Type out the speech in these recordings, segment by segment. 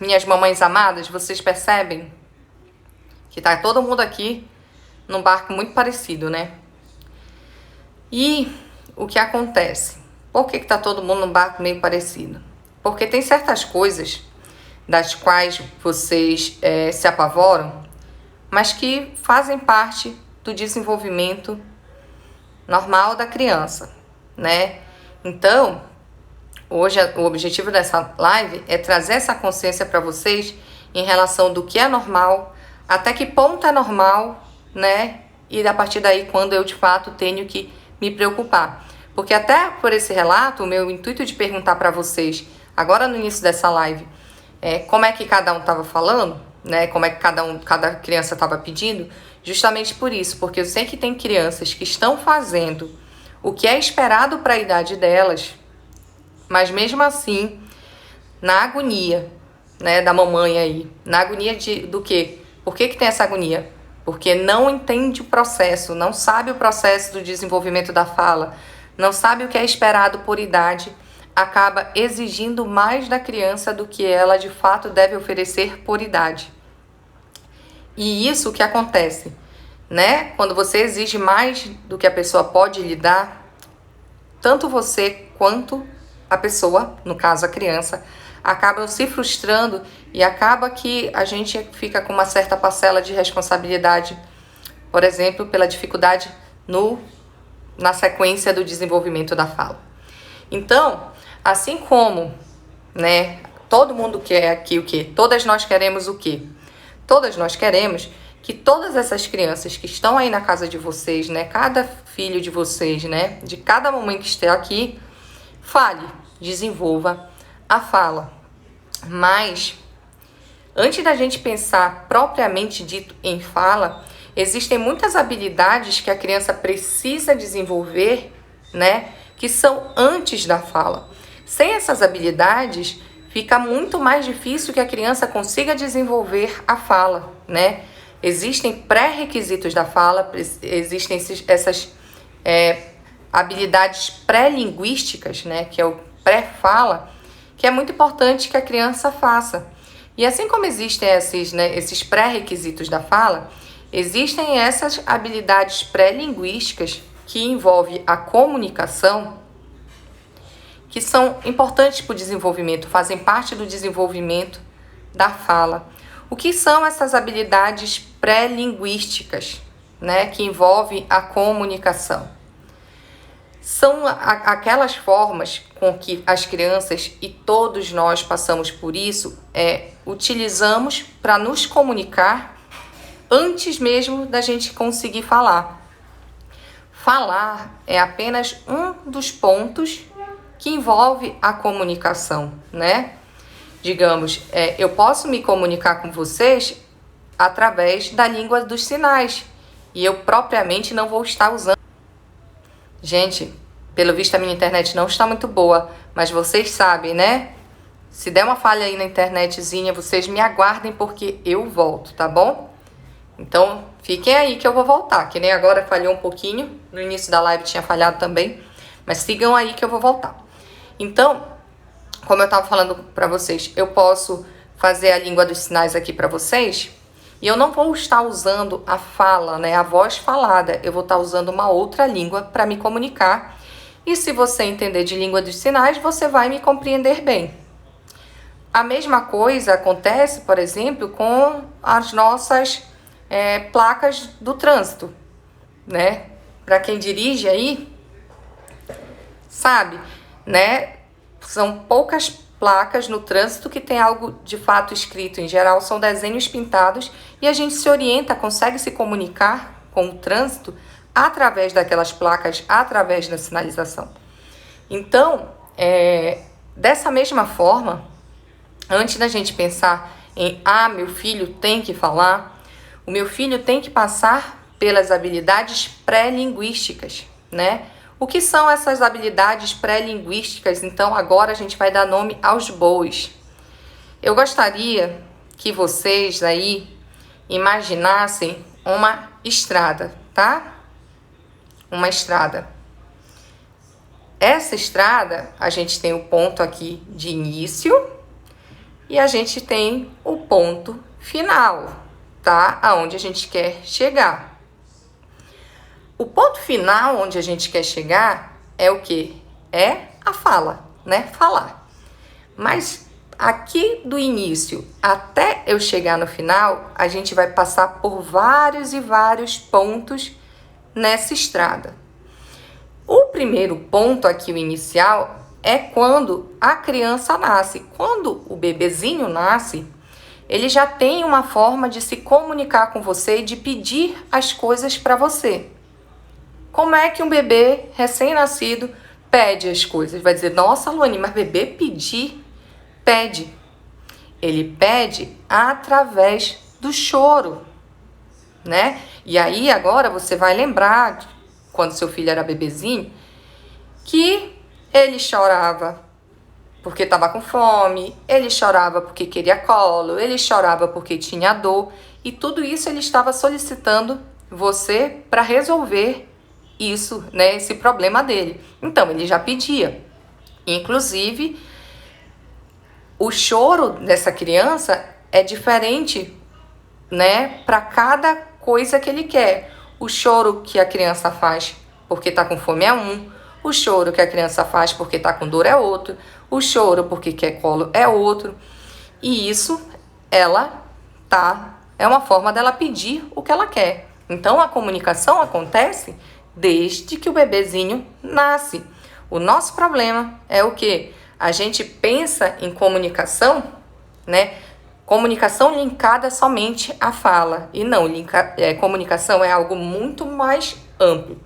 minhas mamães amadas, vocês percebem que tá todo mundo aqui num barco muito parecido, né? E o que acontece? Por que tá todo mundo num barco meio parecido? Porque tem certas coisas das quais vocês se apavoram, mas que fazem parte do desenvolvimento normal da criança, né? Então, hoje o objetivo dessa live é trazer essa consciência para vocês em relação do que é normal, até que ponto é normal, né? E a partir daí, quando eu de fato tenho que me preocupar. Porque até por esse relato, o meu intuito de perguntar para vocês, agora no início dessa live, como é que cada um estava falando, né? Como é que cada criança estava pedindo, justamente por isso, porque eu sei que tem crianças que estão fazendo o que é esperado para a idade delas, mas mesmo assim, na agonia, né, da mamãe aí, na agonia do quê? Por que tem essa agonia? Porque não entende o processo, não sabe o processo do desenvolvimento da fala, não sabe o que é esperado por idade, acaba exigindo mais da criança do que ela de fato deve oferecer por idade. E isso que acontece, né? Quando você exige mais do que a pessoa pode lhe dar, tanto você quanto a pessoa, no caso a criança, acabam se frustrando e acaba que a gente fica com uma certa parcela de responsabilidade, por exemplo, pela dificuldade na sequência do desenvolvimento da fala. Então, assim como, né, todo mundo quer aqui o quê? Todas nós queremos o quê? Todas nós queremos que todas essas crianças que estão aí na casa de vocês, né, cada filho de vocês, né, de cada mamãe que esteja aqui, fale, desenvolva a fala. Mas, antes da gente pensar propriamente dito em fala, existem muitas habilidades que a criança precisa desenvolver, né, que são antes da fala. Sem essas habilidades, fica muito mais difícil que a criança consiga desenvolver a fala, né? Existem pré-requisitos da fala, existem essas habilidades pré-linguísticas, né? Que é o pré-fala, que é muito importante que a criança faça. E assim como existem esses pré-requisitos da fala, existem essas habilidades pré-linguísticas que envolvem a comunicação, que são importantes para o desenvolvimento, fazem parte do desenvolvimento da fala. O que são essas habilidades pré-linguísticas, né, que envolvem a comunicação? São aquelas formas com que as crianças, e todos nós passamos por isso, utilizamos para nos comunicar antes mesmo da gente conseguir falar. Falar é apenas um dos pontos que envolve a comunicação, né? Digamos, eu posso me comunicar com vocês através da língua dos sinais e eu propriamente não vou estar usando. Gente, pelo visto a minha internet não está muito boa, mas vocês sabem, né? Se der uma falha aí na internetzinha, vocês me aguardem porque eu volto, tá bom? Então, fiquem aí que eu vou voltar, que nem agora falhou um pouquinho, no início da live tinha falhado também, mas sigam aí que eu vou voltar. Então, como eu estava falando para vocês, eu posso fazer a língua dos sinais aqui para vocês e eu não vou estar usando a fala, né, a voz falada, eu vou estar usando uma outra língua para me comunicar. E se você entender de língua dos sinais, você vai me compreender bem. A mesma coisa acontece, por exemplo, com as nossas placas do trânsito, né? Para quem dirige aí, sabe, né? São poucas placas no trânsito que tem algo de fato escrito. Em geral, são desenhos pintados e a gente se orienta, consegue se comunicar com o trânsito através daquelas placas, através da sinalização. Então, dessa mesma forma, antes da gente pensar em meu filho tem que falar, o meu filho tem que passar pelas habilidades pré-linguísticas, né? O que são essas habilidades pré-linguísticas? Então, agora a gente vai dar nome aos bois. Eu gostaria que vocês aí imaginassem uma estrada, tá? Uma estrada. Essa estrada, a gente tem o ponto aqui de início e a gente tem o ponto final, tá? Aonde a gente quer chegar. O ponto final onde a gente quer chegar é o quê? É a fala, né? Falar. Mas aqui do início até eu chegar no final, a gente vai passar por vários e vários pontos nessa estrada. O primeiro ponto aqui, o inicial, é quando a criança nasce. Quando o bebezinho nasce, ele já tem uma forma de se comunicar com você e de pedir as coisas para você. Como é que um bebê recém-nascido pede as coisas? Vai dizer, nossa, Luane, mas bebê pedir? Pede. Ele pede através do choro, né? E aí agora você vai lembrar, quando seu filho era bebezinho, que ele chorava porque estava com fome, ele chorava porque queria colo, ele chorava porque tinha dor, e tudo isso ele estava solicitando você para resolver isso, né, esse problema dele. Então ele já pedia. Inclusive, o choro dessa criança é diferente, né, para cada coisa que ele quer. O choro que a criança faz porque tá com fome é um, o choro que a criança faz porque tá com dor é outro, o choro porque quer colo é outro. E isso é uma forma dela pedir o que ela quer. Então a comunicação acontece desde que o bebezinho nasce. O nosso problema é o quê? A gente pensa em comunicação, né? Comunicação linkada somente à fala. E não, comunicação é algo muito mais amplo.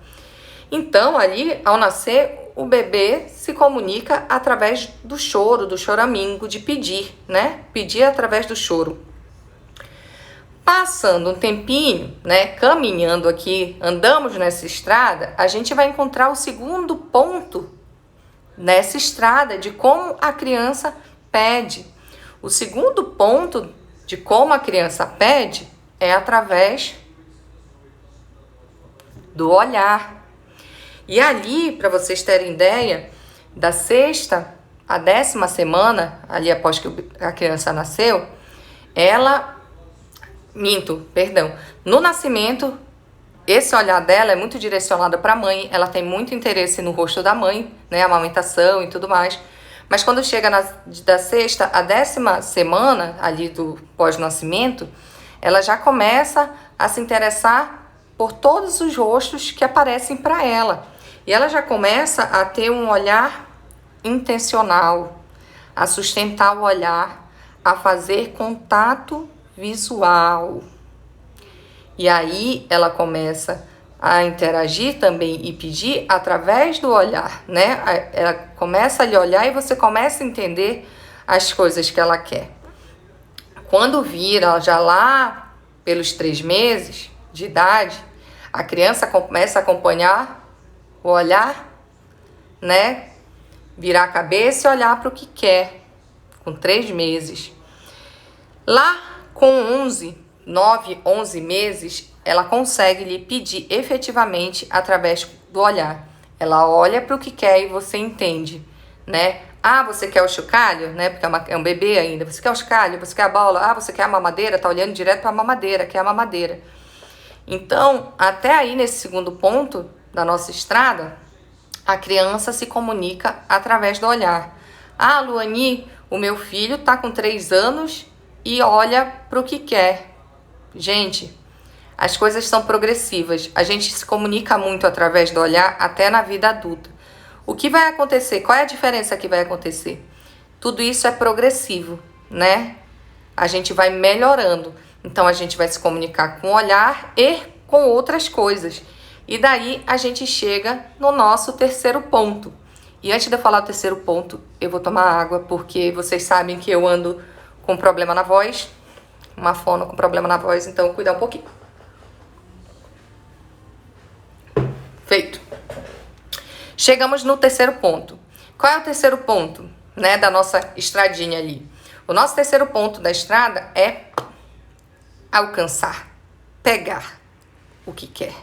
Então, ali, ao nascer, o bebê se comunica através do choro, do choramingo, de pedir, né? Pedir através do choro. Passando um tempinho, né? Caminhando aqui, andamos nessa estrada, a gente vai encontrar o segundo ponto nessa estrada de como a criança pede. O segundo ponto de como a criança pede é através do olhar. E ali, para vocês terem ideia, da 6ª à 10ª semana, ali após que a criança nasceu, no nascimento, esse olhar dela é muito direcionado para a mãe, ela tem muito interesse no rosto da mãe, né, amamentação e tudo mais. Mas quando chega da 6ª à 10ª semana, ali do pós-nascimento, ela já começa a se interessar por todos os rostos que aparecem para ela. E ela já começa a ter um olhar intencional, a sustentar o olhar, a fazer contato visual. E aí ela começa a interagir também e pedir através do olhar, né? Ela começa a lhe olhar e você começa a entender as coisas que ela quer. Quando vira já lá pelos 3 meses de idade, a criança começa a acompanhar o olhar, né? Virar a cabeça e olhar para o que quer, com 3 meses. Lá com 9, 11 meses, ela consegue lhe pedir efetivamente através do olhar. Ela olha para o que quer e você entende, né? Ah, você quer o chocalho, né? Porque é um bebê ainda. Você quer o chocalho? Você quer a bola? Ah, você quer a mamadeira? Tá olhando direto para a mamadeira, quer a mamadeira. Então, até aí nesse segundo ponto da nossa estrada, a criança se comunica através do olhar. Ah, Luani, o meu filho tá com 3 anos e olha para o que quer. Gente, as coisas são progressivas. A gente se comunica muito através do olhar até na vida adulta. O que vai acontecer? Qual é a diferença que vai acontecer? Tudo isso é progressivo, né? A gente vai melhorando. Então, a gente vai se comunicar com o olhar e com outras coisas. E daí, a gente chega no nosso terceiro ponto. E antes de eu falar o terceiro ponto, eu vou tomar água, porque vocês sabem que eu ando com problema na voz. Uma fono com problema na voz, então cuidar um pouquinho. Feito. Chegamos no terceiro ponto. Qual é o terceiro ponto, né, da nossa estradinha ali? O nosso terceiro ponto da estrada é alcançar, pegar o que quer.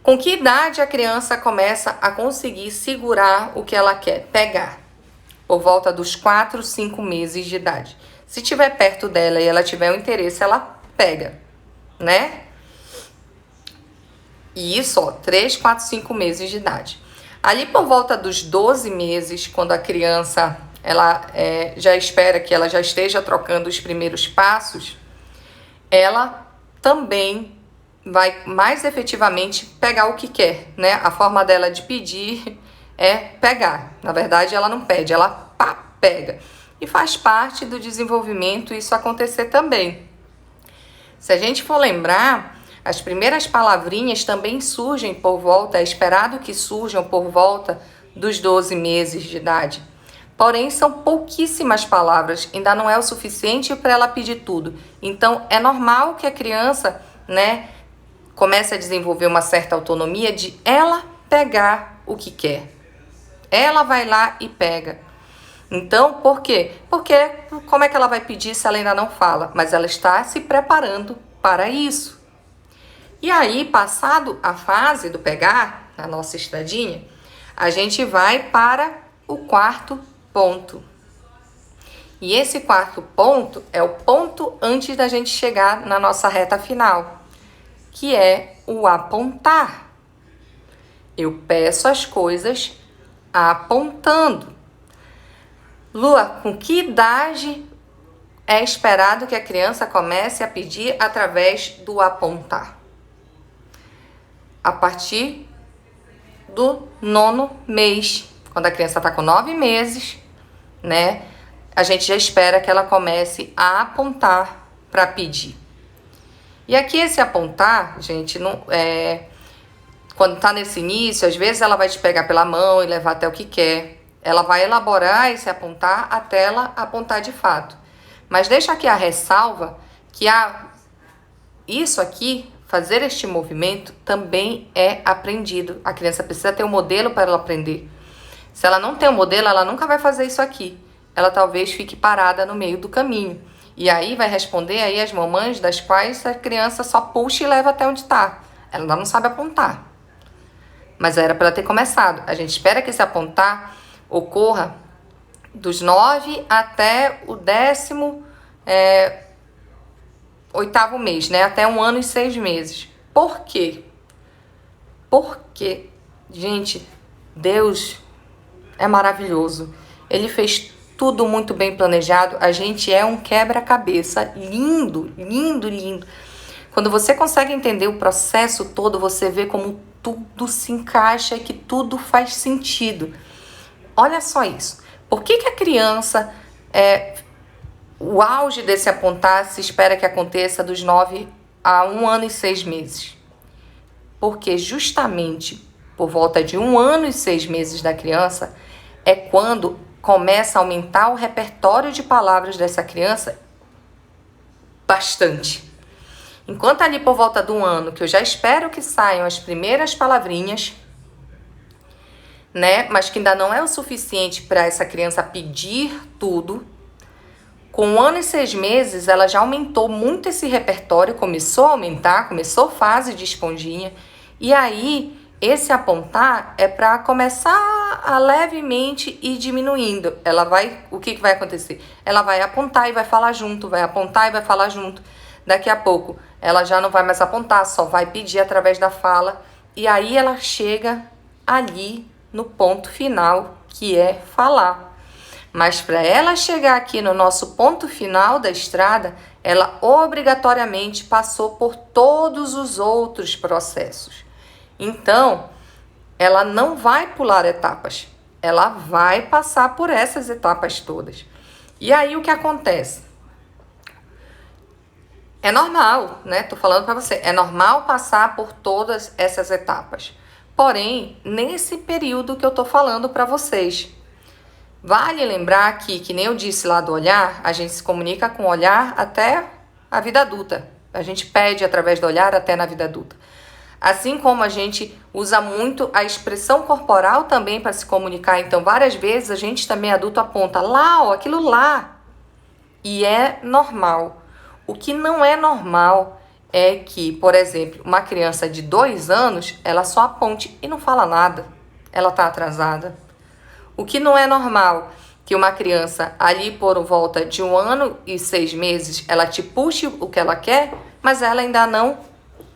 Com que idade a criança começa a conseguir segurar o que ela quer, pegar? por volta dos 4, 5 meses de idade. Se tiver perto dela e ela tiver um interesse, ela pega, né? E isso, ó, 3, 4, 5 meses de idade. Ali por volta dos 12 meses, quando a criança ela já espera que ela já esteja trocando os primeiros passos, ela também vai mais efetivamente pegar o que quer, né? A forma dela de pedir é pegar. Na verdade, ela não pede, ela pega. E faz parte do desenvolvimento isso acontecer também. Se a gente for lembrar, as primeiras palavrinhas também surgem por volta, é esperado que surjam por volta dos 12 meses de idade. Porém, são pouquíssimas palavras, ainda não é o suficiente para ela pedir tudo. Então, é normal que a criança, né, comece a desenvolver uma certa autonomia de ela pegar o que quer. Ela vai lá e pega. Então, por quê? Porque como é que ela vai pedir se ela ainda não fala? Mas ela está se preparando para isso. E aí, passado a fase do pegar, na nossa estradinha, a gente vai para o quarto ponto. E esse quarto ponto é o ponto antes da gente chegar na nossa reta final, que é o apontar. Eu peço as coisas apontando. Lua, com que idade é esperado que a criança comece a pedir através do apontar? A partir do 9º mês. Quando a criança está com 9 meses, né? A gente já espera que ela comece a apontar para pedir. E aqui esse apontar, gente, não quando está nesse início, às vezes ela vai te pegar pela mão e levar até o que quer. Ela vai elaborar esse apontar até ela apontar de fato. Mas deixa aqui a ressalva que isso aqui, fazer este movimento, também é aprendido. A criança precisa ter um modelo para ela aprender. Se ela não tem um modelo, ela nunca vai fazer isso aqui. Ela talvez fique parada no meio do caminho. E aí vai responder aí as mamães das quais a criança só puxa e leva até onde está. Ela ainda não sabe apontar. Mas era para ela ter começado. A gente espera que esse apontar ocorra dos 9 até o 18º mês, né? Até 1 ano e 6 meses. Por quê? Porque, gente, Deus é maravilhoso. Ele fez tudo muito bem planejado. A gente é um quebra-cabeça lindo, lindo, lindo. Quando você consegue entender o processo todo, você vê como tudo se encaixa e que tudo faz sentido. Olha só isso. Por que a criança, o auge desse apontar se espera que aconteça dos 9 a 1 ano e 6 meses? Porque justamente por volta de 1 ano e 6 meses da criança é quando começa a aumentar o repertório de palavras dessa criança bastante. Enquanto ali por volta do 1 ano, que eu já espero que saiam as primeiras palavrinhas, né? Mas que ainda não é o suficiente para essa criança pedir tudo. Com 1 ano e 6 meses, ela já aumentou muito esse repertório, começou a aumentar, começou fase de esponjinha. E aí, esse apontar é para começar a levemente ir diminuindo. O que vai acontecer? Ela vai apontar e vai falar junto, vai apontar e vai falar junto. Daqui a pouco, ela já não vai mais apontar, só vai pedir através da fala. E aí ela chega ali no ponto final, que é falar. Mas para ela chegar aqui no nosso ponto final da estrada, ela obrigatoriamente passou por todos os outros processos. Então, ela não vai pular etapas, ela vai passar por essas etapas todas. E aí o que acontece? É normal, né? Tô falando para você, é normal passar por todas essas etapas. Porém, nesse período que eu tô falando para vocês, vale lembrar aqui, que nem eu disse lá do olhar, a gente se comunica com o olhar até a vida adulta. A gente pede através do olhar até na vida adulta. Assim como a gente usa muito a expressão corporal também para se comunicar. Então, várias vezes a gente também adulto aponta lá, ó, aquilo lá. E é normal. O que não é normal é que, por exemplo, uma criança de 2 anos, ela só aponte e não fala nada. Ela está atrasada. O que não é normal que uma criança ali por volta de 1 ano e 6 meses, ela te puxe o que ela quer, mas ela ainda não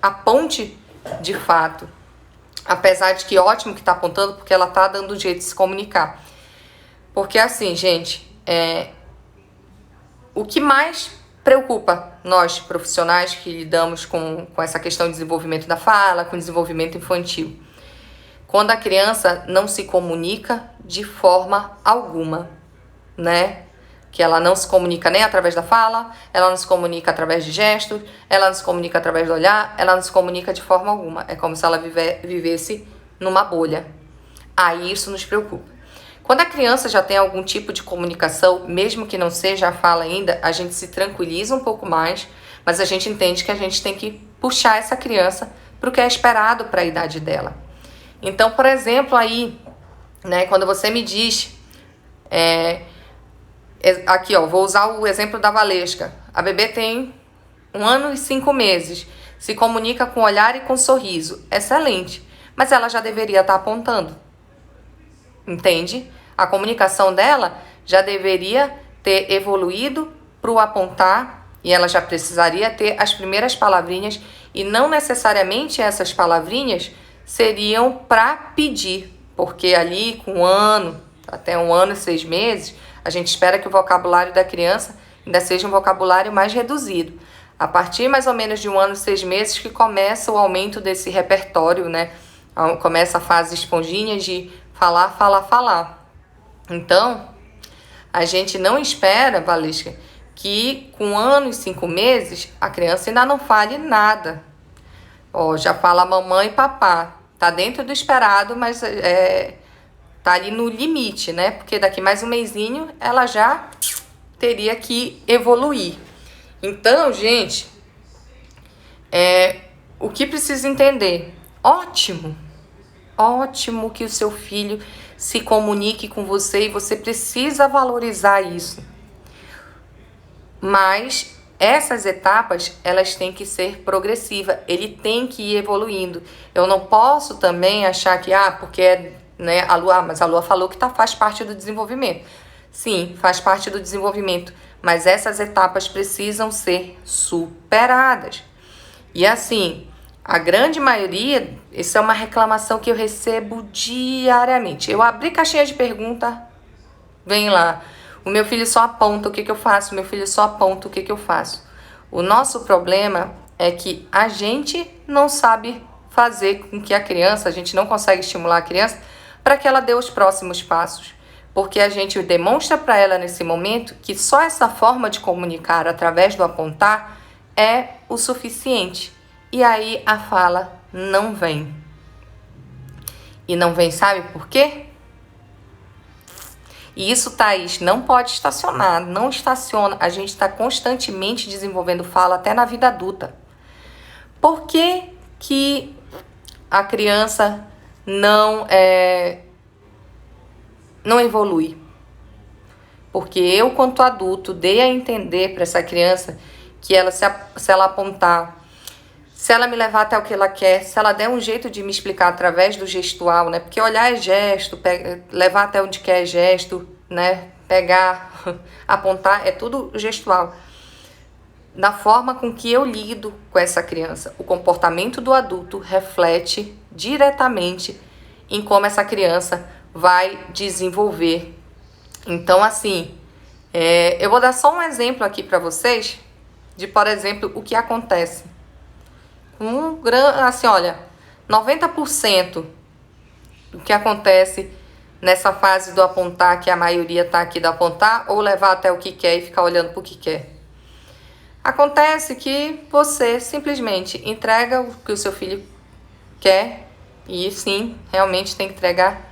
aponte de fato. Apesar de que ótimo que tá apontando, porque ela tá dando um jeito de se comunicar. Porque assim, gente, o que mais preocupa nós profissionais que lidamos com essa questão de desenvolvimento da fala, com desenvolvimento infantil? Quando a criança não se comunica de forma alguma, né? Que ela não se comunica nem através da fala, ela não se comunica através de gestos, ela não se comunica através do olhar, ela não se comunica de forma alguma. É como se ela vivesse numa bolha. Aí isso nos preocupa. Quando a criança já tem algum tipo de comunicação, mesmo que não seja a fala ainda, a gente se tranquiliza um pouco mais, mas a gente entende que a gente tem que puxar essa criança para o que é esperado para a idade dela. Então, por exemplo, aí, né, quando você me diz, aqui, ó, vou usar o exemplo da Valesca. A bebê tem 1 ano e 5 meses, se comunica com olhar e com sorriso. Excelente, mas ela já deveria estar apontando. Entende? A comunicação dela já deveria ter evoluído para o apontar e ela já precisaria ter as primeiras palavrinhas e não necessariamente essas palavrinhas seriam para pedir, porque ali com 1 ano, até 1 ano e 6 meses, a gente espera que o vocabulário da criança ainda seja um vocabulário mais reduzido. A partir mais ou menos de 1 ano e 6 meses que começa o aumento desse repertório, né? Começa a fase esponjinha de falar, falar, falar. Então, a gente não espera, Valesca, que com 1 ano e 5 meses a criança ainda não fale nada. Ó, já fala mamãe e papá. Tá dentro do esperado, mas tá ali no limite, né? Porque daqui mais um mesinho ela já teria que evoluir. Então, gente, o que precisa entender? Ótimo que o seu filho se comunique com você e você precisa valorizar isso. Mas essas etapas, elas têm que ser progressivas, ele tem que ir evoluindo. Eu não posso também achar que, porque né, mas a Lua falou que faz parte do desenvolvimento. Sim, faz parte do desenvolvimento, mas essas etapas precisam ser superadas. E assim, a grande maioria, isso é uma reclamação que eu recebo diariamente. Eu abri caixinha de pergunta, vem lá. O meu filho só aponta, o que eu faço? O meu filho só aponta, o que eu faço? O nosso problema é que a gente não sabe fazer com que a criança, a gente não consegue estimular a criança para que ela dê os próximos passos. Porque a gente demonstra para ela nesse momento que só essa forma de comunicar através do apontar é o suficiente. E aí a fala não vem. E não vem, sabe por quê? E isso, Thaís, não pode estacionar, não estaciona. A gente está constantemente desenvolvendo fala até na vida adulta. Por que que a criança não evolui? Porque eu, quanto adulto, dei a entender para essa criança que ela, se ela apontar, se ela me levar até o que ela quer, se ela der um jeito de me explicar através do gestual, né? Porque olhar é gesto, levar até onde quer é gesto, né? Pegar, apontar, é tudo gestual. Da forma com que eu lido com essa criança, o comportamento do adulto reflete diretamente em como essa criança vai desenvolver. Então, assim, eu vou dar só um exemplo aqui para vocês de, por exemplo, o que acontece. Assim, olha, 90% do que acontece nessa fase do apontar, que a maioria tá aqui do apontar, ou levar até o que quer e ficar olhando pro que quer. Acontece que você simplesmente entrega o que o seu filho quer, e sim, realmente tem que entregar.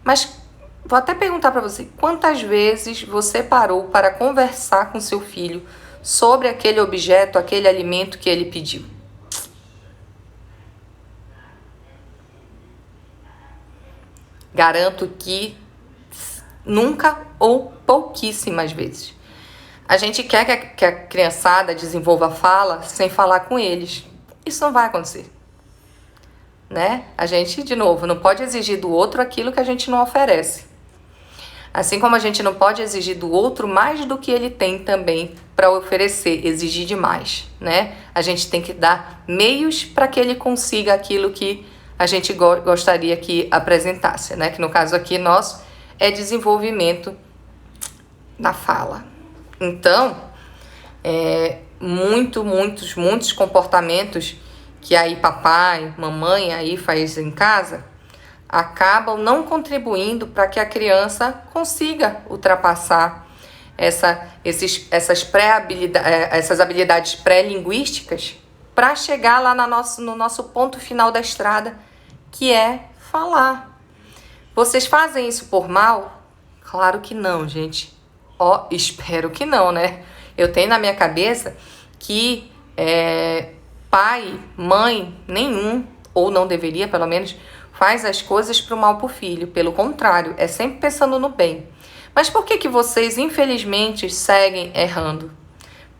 Mas vou até perguntar para você, quantas vezes você parou para conversar com seu filho sobre aquele objeto, aquele alimento que ele pediu? Garanto que nunca ou pouquíssimas vezes. A gente quer que a criançada desenvolva a fala sem falar com eles. Isso não vai acontecer, né? A gente, de novo, não pode exigir do outro aquilo que a gente não oferece. Assim como a gente não pode exigir do outro mais do que ele tem também para oferecer, exigir demais, né? A gente tem que dar meios para que ele consiga aquilo que a gente gostaria que apresentasse, né? Que no caso aqui nosso é desenvolvimento da fala. Então, muitos comportamentos que aí papai, mamãe aí faz em casa acabam não contribuindo para que a criança consiga ultrapassar essas habilidades pré-linguísticas para chegar lá no nosso ponto final da estrada, que é falar. Vocês fazem isso por mal? Claro que não, gente. Espero que não, né? Eu tenho na minha cabeça que pai, mãe, nenhum, ou não deveria pelo menos, faz as coisas pro mal pro filho. Pelo contrário, é sempre pensando no bem. Mas por que vocês, infelizmente, seguem errando?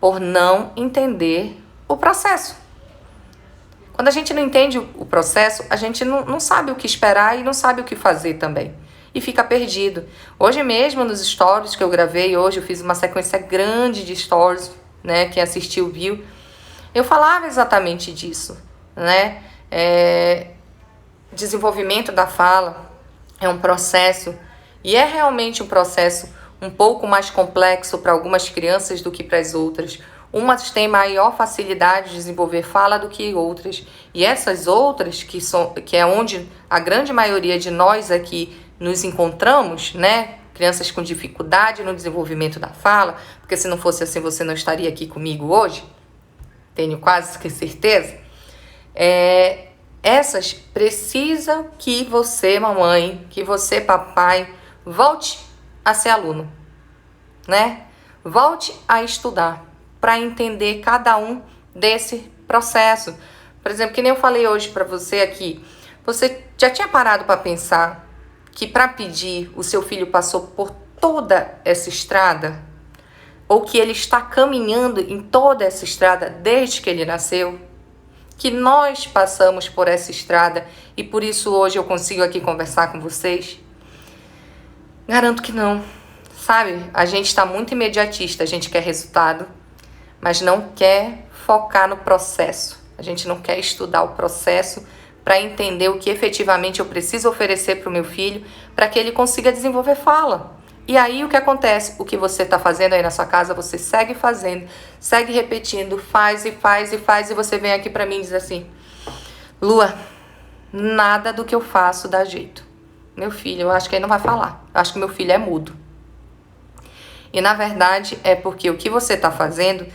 Por não entender o processo. Quando a gente não entende o processo, a gente não sabe o que esperar e não sabe o que fazer também. E fica perdido. Hoje mesmo, nos stories que eu gravei, hoje eu fiz uma sequência grande de stories, né? Quem assistiu viu. Eu falava exatamente disso, né? Desenvolvimento da fala é um processo, e é realmente um processo um pouco mais complexo para algumas crianças do que para as outras. Umas têm maior facilidade de desenvolver fala do que outras, e essas outras, que é onde a grande maioria de nós aqui nos encontramos, né? Crianças com dificuldade no desenvolvimento da fala, porque se não fosse assim você não estaria aqui comigo hoje, tenho quase que certeza. Essas precisam que você, mamãe, que você, papai, volte a ser aluno, né? Volte a estudar para entender cada um desse processo. Por exemplo, que nem eu falei hoje para você aqui, você já tinha parado para pensar que para pedir o seu filho passou por toda essa estrada? Ou que ele está caminhando em toda essa estrada desde que ele nasceu? Que nós passamos por essa estrada e por isso hoje eu consigo aqui conversar com vocês? Garanto que não, sabe? A gente está muito imediatista, a gente quer resultado, mas não quer focar no processo. A gente não quer estudar o processo para entender o que efetivamente eu preciso oferecer para o meu filho para que ele consiga desenvolver fala. E aí o que acontece? O que você está fazendo aí na sua casa, você segue fazendo, segue repetindo, faz e você vem aqui para mim e diz assim: Lua, nada do que eu faço dá jeito. Meu filho, eu acho que ele não vai falar. Eu acho que meu filho é mudo. E na verdade é porque o que você está fazendo,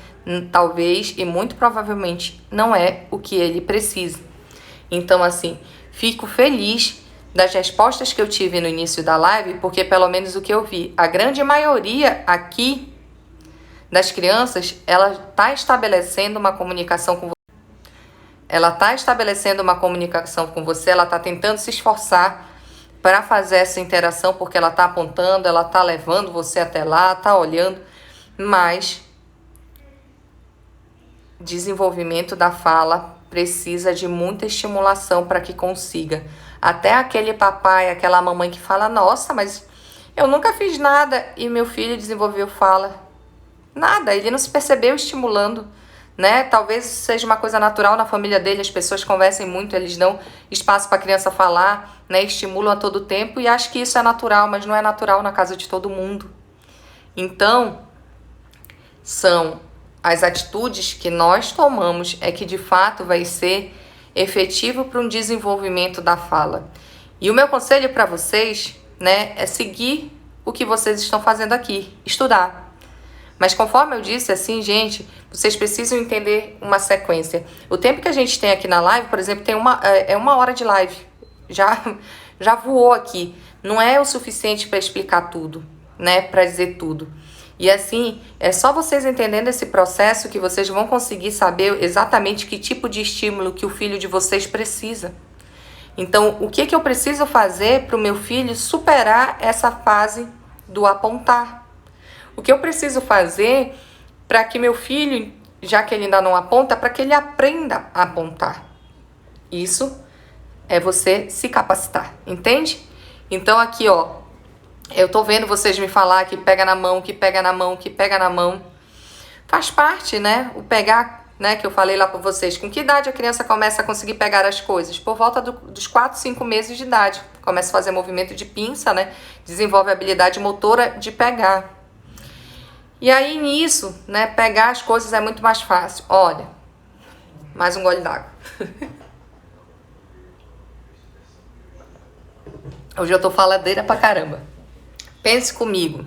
talvez e muito provavelmente, não é o que ele precisa. Então assim, fico feliz das respostas que eu tive no início da live, porque pelo menos o que eu vi, a grande maioria aqui das crianças, ela está estabelecendo uma comunicação com você. Ela está estabelecendo uma comunicação com você, ela está tentando se esforçar para fazer essa interação, porque ela está apontando, ela está levando você até lá, está olhando, mas desenvolvimento da fala precisa de muita estimulação para que consiga. Até aquele papai, aquela mamãe que fala: nossa, mas eu nunca fiz nada e meu filho desenvolveu fala. Nada, ele não se percebeu estimulando, né? Talvez seja uma coisa natural na família dele, as pessoas conversem muito, eles dão espaço para a criança falar, né? Estimulam a todo tempo e acham que isso é natural, mas não é natural na casa de todo mundo. Então, são as atitudes que nós tomamos é que de fato vai ser efetivo para um desenvolvimento da fala. E o meu conselho para vocês, né, é seguir o que vocês estão fazendo aqui, estudar. Mas conforme eu disse, assim, gente, vocês precisam entender uma sequência. O tempo que a gente tem aqui na live, por exemplo, tem uma hora de live. Já voou aqui. Não é o suficiente para explicar tudo, né, para dizer tudo. E assim, é só vocês entendendo esse processo que vocês vão conseguir saber exatamente que tipo de estímulo que o filho de vocês precisa. Então, o que eu preciso fazer para o meu filho superar essa fase do apontar? O que eu preciso fazer para que meu filho, já que ele ainda não aponta, para que ele aprenda a apontar? Isso é você se capacitar, entende? Então aqui, ó, Eu tô vendo vocês me falar que pega na mão, que pega na mão, que pega na mão. Faz parte, né? O pegar, né? Que eu falei lá pra vocês. Com que idade a criança começa a conseguir pegar as coisas? Por volta dos 4, 5 meses de idade. Começa a fazer movimento de pinça, né? Desenvolve a habilidade motora de pegar. E aí nisso, né? Pegar as coisas é muito mais fácil. Olha, mais um gole d'água. Hoje eu tô faladeira pra caramba. Pense comigo.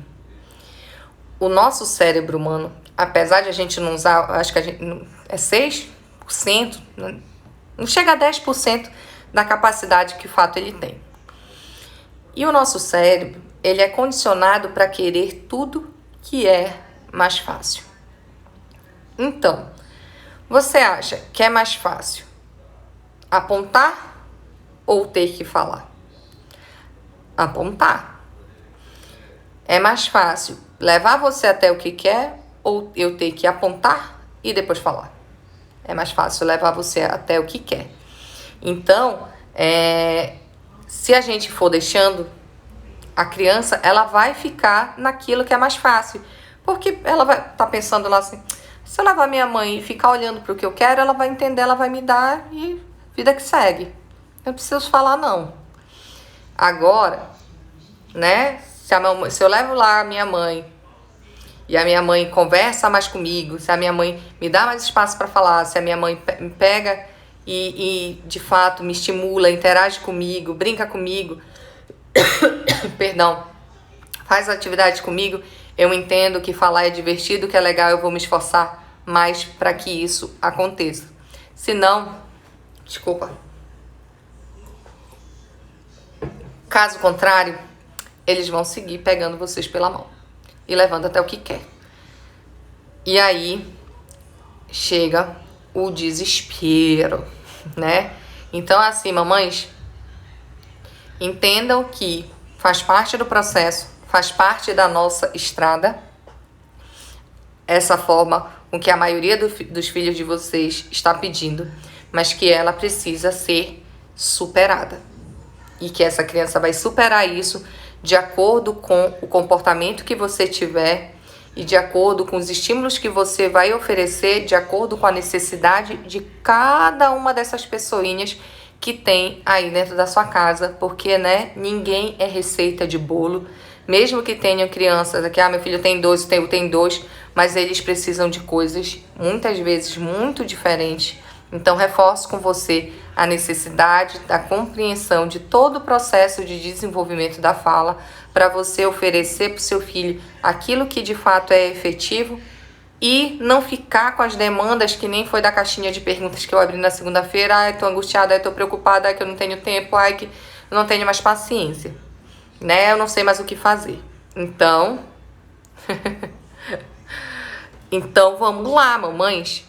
O nosso cérebro humano, apesar de a gente não usar, acho que a gente é 6%, não chega a 10% da capacidade que o fato ele tem. E o nosso cérebro, ele é condicionado para querer tudo que é mais fácil. Então, você acha que é mais fácil apontar ou ter que falar? Apontar. É mais fácil levar você até o que quer ou eu ter que apontar e depois falar? É mais fácil levar você até o que quer. Então, se a gente for deixando, a criança, ela vai ficar naquilo que é mais fácil. Porque ela vai estar pensando lá assim, se eu levar minha mãe e ficar olhando para o que eu quero, ela vai entender, ela vai me dar e vida que segue. Não preciso falar não. Agora, né, se eu levo lá a minha mãe e a minha mãe conversa mais comigo, se a minha mãe me dá mais espaço para falar, se a minha mãe me pega e de fato me estimula, interage comigo, brinca comigo, perdão, faz atividade comigo, eu entendo que falar é divertido, que é legal, eu vou me esforçar mais para que isso aconteça. Se não, desculpa. Caso contrário, eles vão seguir pegando vocês pela mão e levando até o que quer. E aí chega o desespero, né? Então, assim, mamães, entendam que faz parte do processo, faz parte da nossa estrada, essa forma com que a maioria dos filhos de vocês está pedindo, mas que ela precisa ser superada. E que essa criança vai superar isso de acordo com o comportamento que você tiver e de acordo com os estímulos que você vai oferecer, de acordo com a necessidade de cada uma dessas pessoinhas que tem aí dentro da sua casa, porque, né, ninguém é receita de bolo, mesmo que tenham crianças aqui, meu filho tem 2, eu tenho 2, mas eles precisam de coisas, muitas vezes, muito diferentes. Então, reforço com você a necessidade da compreensão de todo o processo de desenvolvimento da fala para você oferecer para o seu filho aquilo que de fato é efetivo e não ficar com as demandas que nem foi da caixinha de perguntas que eu abri na segunda-feira. Ai, tô angustiada, ai, tô preocupada, ai, que eu não tenho tempo, ai, que eu não tenho mais paciência, né? Eu não sei mais o que fazer. Então, então vamos lá, mamães.